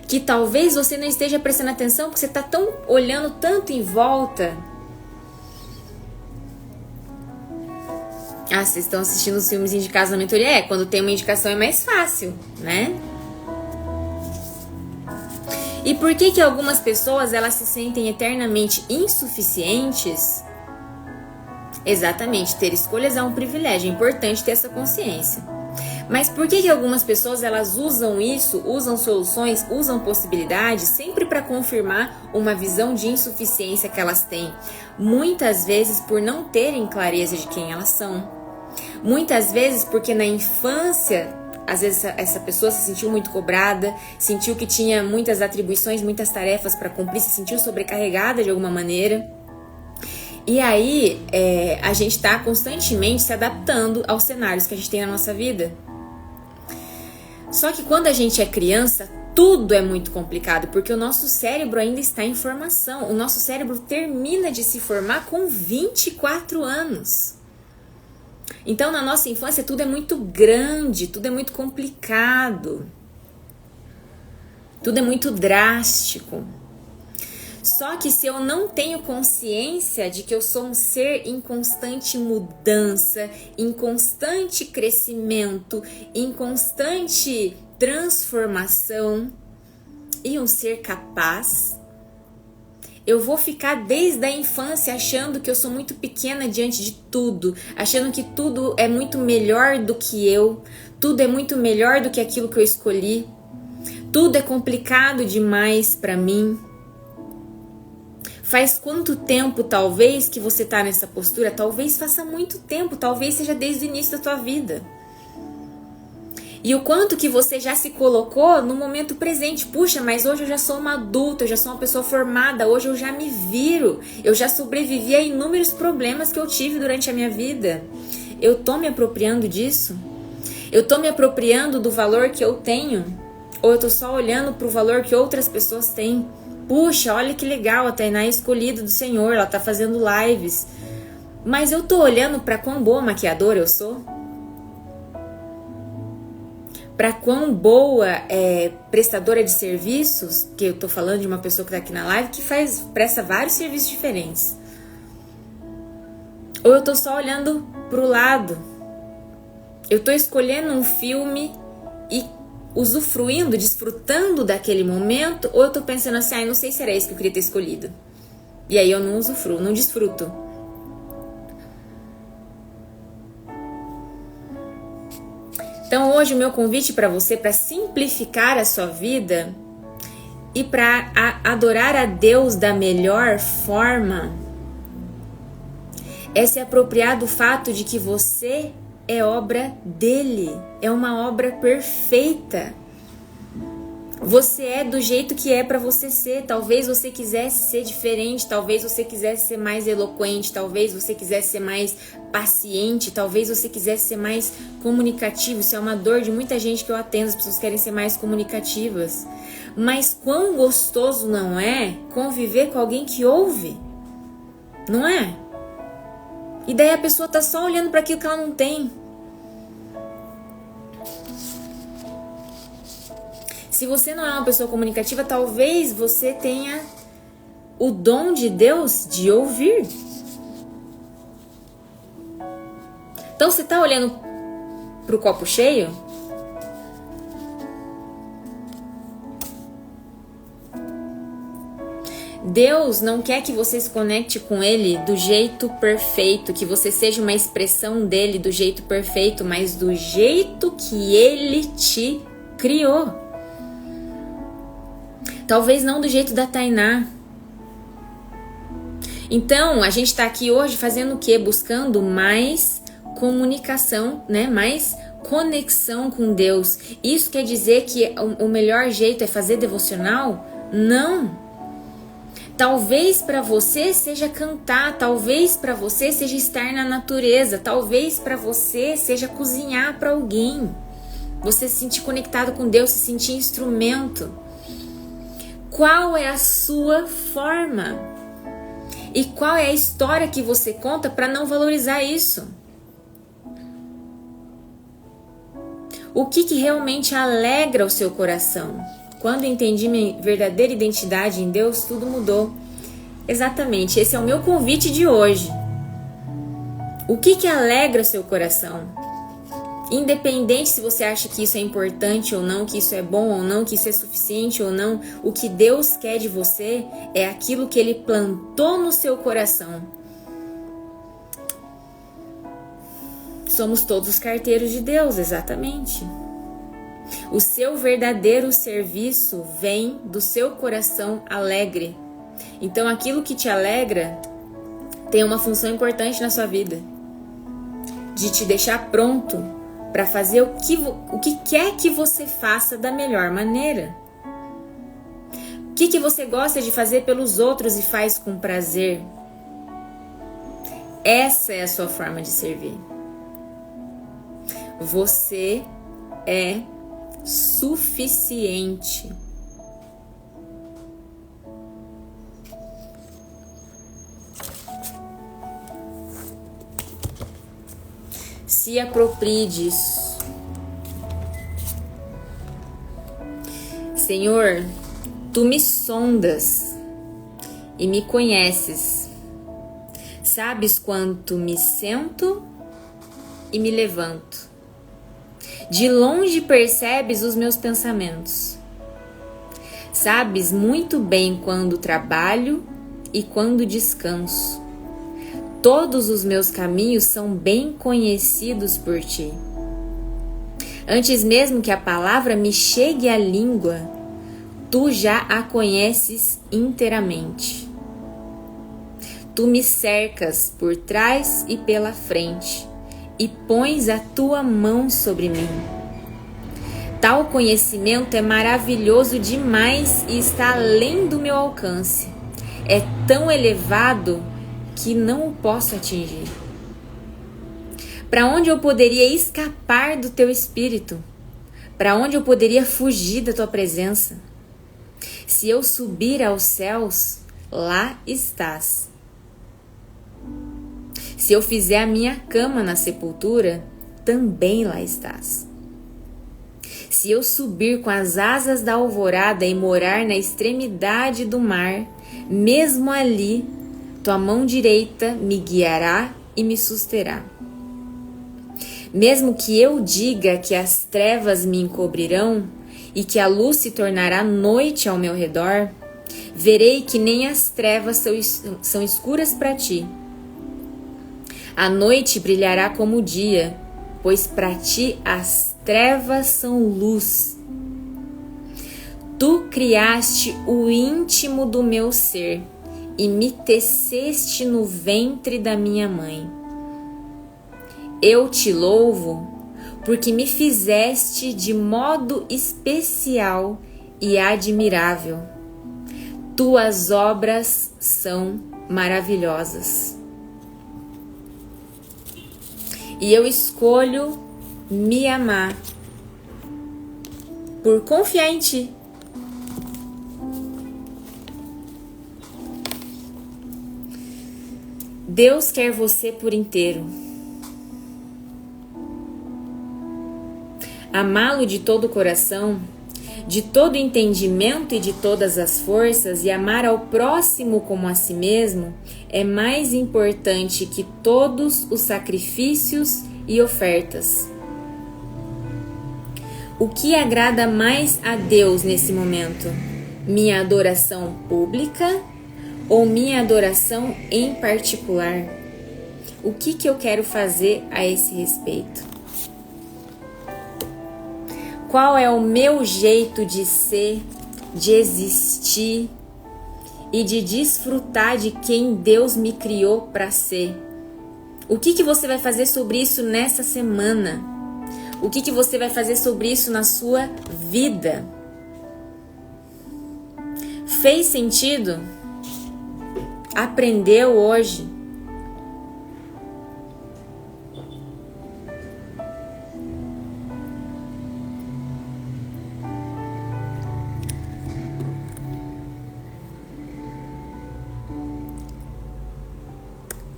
Que talvez você não esteja prestando atenção porque você está olhando tanto em volta. Ah, vocês estão assistindo os filmes de casamento? Quando tem uma indicação é mais fácil, né? E por que algumas pessoas elas se sentem eternamente insuficientes? Exatamente, ter escolhas é um privilégio, é importante ter essa consciência. Mas por que algumas pessoas elas usam isso, usam soluções, usam possibilidades sempre para confirmar uma visão de insuficiência que elas têm? Muitas vezes por não terem clareza de quem elas são. Muitas vezes porque na infância, às vezes essa pessoa se sentiu muito cobrada, sentiu que tinha muitas atribuições, muitas tarefas para cumprir, se sentiu sobrecarregada de alguma maneira. E aí, a gente está constantemente se adaptando aos cenários que a gente tem na nossa vida. Só que quando a gente é criança, tudo é muito complicado, porque o nosso cérebro ainda está em formação. O nosso cérebro termina de se formar com 24 anos. Então, na nossa infância, tudo é muito grande, tudo é muito complicado. Tudo é muito drástico. Só que se eu não tenho consciência de que eu sou um ser em constante mudança, em constante crescimento, em constante transformação e um ser capaz, eu vou ficar desde a infância achando que eu sou muito pequena diante de tudo, achando que tudo é muito melhor do que eu, tudo é muito melhor do que aquilo que eu escolhi, tudo é complicado demais para mim. Faz quanto tempo, talvez, que você tá nessa postura? Talvez faça muito tempo, talvez seja desde o início da tua vida. E o quanto que você já se colocou no momento presente. Puxa, mas hoje eu já sou uma adulta, eu já sou uma pessoa formada, hoje eu já me viro, eu já sobrevivi a inúmeros problemas que eu tive durante a minha vida. Eu tô me apropriando disso? Eu tô me apropriando do valor que eu tenho? Ou eu tô só olhando pro valor que outras pessoas têm? Puxa, olha que legal, a Tainá é escolhida do Senhor, ela tá fazendo lives. Mas eu tô olhando pra quão boa maquiadora eu sou? Pra quão boa prestadora de serviços, que eu tô falando de uma pessoa que tá aqui na live, que presta vários serviços diferentes. Ou eu tô só olhando pro lado? Eu tô escolhendo um filme e usufruindo, desfrutando daquele momento, ou eu tô pensando assim, não sei se era esse que eu queria ter escolhido. E aí eu não usufruo, não desfruto. Então hoje o meu convite para você, para simplificar a sua vida e para adorar a Deus da melhor forma, é se apropriar do fato de que você é obra dele, é uma obra perfeita. Você é do jeito que é para você ser. Talvez você quisesse ser diferente, talvez você quisesse ser mais eloquente, talvez você quisesse ser mais paciente, talvez você quisesse ser mais comunicativo. Isso é uma dor de muita gente que eu atendo, as pessoas querem ser mais comunicativas. Mas quão gostoso não é conviver com alguém que ouve? Não é? E daí a pessoa tá só olhando para aquilo que ela não tem. Se você não é uma pessoa comunicativa, talvez você tenha o dom de Deus de ouvir. Então você tá olhando pro copo cheio? Deus não quer que você se conecte com Ele do jeito perfeito, que você seja uma expressão dele do jeito perfeito, mas do jeito que Ele te criou. Talvez não do jeito da Tainá. Então, a gente está aqui hoje fazendo o quê? Buscando mais comunicação, né? Mais conexão com Deus. Isso quer dizer que o melhor jeito é fazer devocional? Não. Talvez para você seja cantar, talvez para você seja estar na natureza, talvez para você seja cozinhar para alguém. Você se sentir conectado com Deus, se sentir instrumento. Qual é a sua forma? E qual é a história que você conta para não valorizar isso? O que realmente alegra o seu coração? Quando entendi minha verdadeira identidade em Deus, tudo mudou. Exatamente, esse é o meu convite de hoje. O que alegra o seu coração? Independente se você acha que isso é importante ou não, que isso é bom ou não, que isso é suficiente ou não, o que Deus quer de você é aquilo que Ele plantou no seu coração. Somos todos carteiros de Deus, exatamente. O seu verdadeiro serviço vem do seu coração alegre. Então aquilo que te alegra tem uma função importante na sua vida. De te deixar pronto para fazer o que quer que você faça da melhor maneira. O que você gosta de fazer pelos outros e faz com prazer. Essa é a sua forma de servir. Você é suficiente. Se aproprie disso. Senhor, Tu me sondas e me conheces. Sabes quanto me sento e me levanto. De longe percebes os meus pensamentos. Sabes muito bem quando trabalho e quando descanso. Todos os meus caminhos são bem conhecidos por Ti. Antes mesmo que a palavra me chegue à língua, Tu já a conheces inteiramente. Tu me cercas por trás e pela frente e pões a Tua mão sobre mim. Tal conhecimento é maravilhoso demais e está além do meu alcance. É tão elevado que não o posso atingir. Para onde eu poderia escapar do Teu Espírito? Para onde eu poderia fugir da Tua presença? Se eu subir aos céus, lá estás. Se eu fizer a minha cama na sepultura, também lá estás. Se eu subir com as asas da alvorada e morar na extremidade do mar, mesmo ali, Tua mão direita me guiará e me susterá. Mesmo que eu diga que as trevas me encobrirão e que a luz se tornará noite ao meu redor, verei que nem as trevas são escuras para Ti. A noite brilhará como o dia, pois para Ti as trevas são luz. Tu criaste o íntimo do meu ser e me teceste no ventre da minha mãe. Eu Te louvo porque me fizeste de modo especial e admirável. Tuas obras são maravilhosas. E eu escolho me amar por confiar em Ti. Deus quer você por inteiro. Amá-lo de todo o coração, de todo o entendimento e de todas as forças, e amar ao próximo como a si mesmo, é mais importante que todos os sacrifícios e ofertas. O que agrada mais a Deus nesse momento? Minha adoração pública ou minha adoração em particular? O que eu quero fazer a esse respeito? Qual é o meu jeito de ser, de existir e de desfrutar de quem Deus me criou para ser? O que você vai fazer sobre isso nessa semana? O que você vai fazer sobre isso na sua vida? Fez sentido? Aprendeu hoje?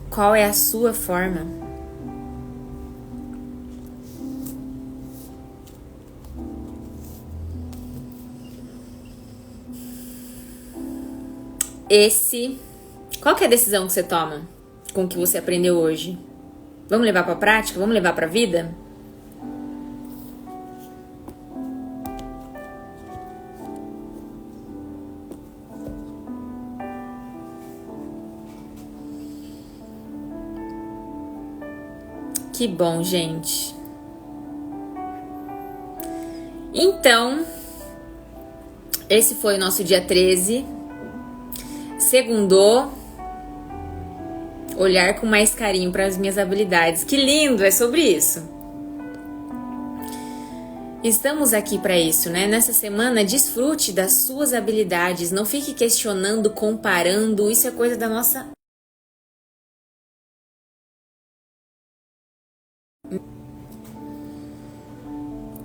Qual é a sua forma? Qual que é a decisão que você toma com o que você aprendeu hoje? Vamos levar para a prática? Vamos levar para a vida? Que bom, gente. Então, esse foi o nosso dia 13. Segundou. Olhar com mais carinho para as minhas habilidades. Que lindo, é sobre isso. Estamos aqui para isso, né? Nessa semana, desfrute das suas habilidades. Não fique questionando, comparando. Isso é coisa da nossa...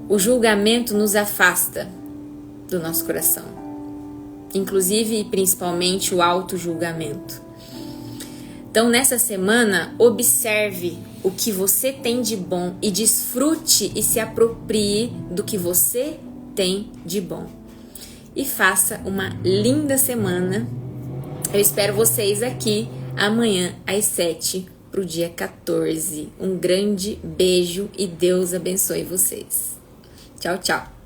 O julgamento nos afasta do nosso coração. Inclusive e principalmente o auto-julgamento. Então, nessa semana, observe o que você tem de bom e desfrute e se aproprie do que você tem de bom. E faça uma linda semana. Eu espero vocês aqui amanhã às 7 para o dia 14. Um grande beijo e Deus abençoe vocês. Tchau, tchau.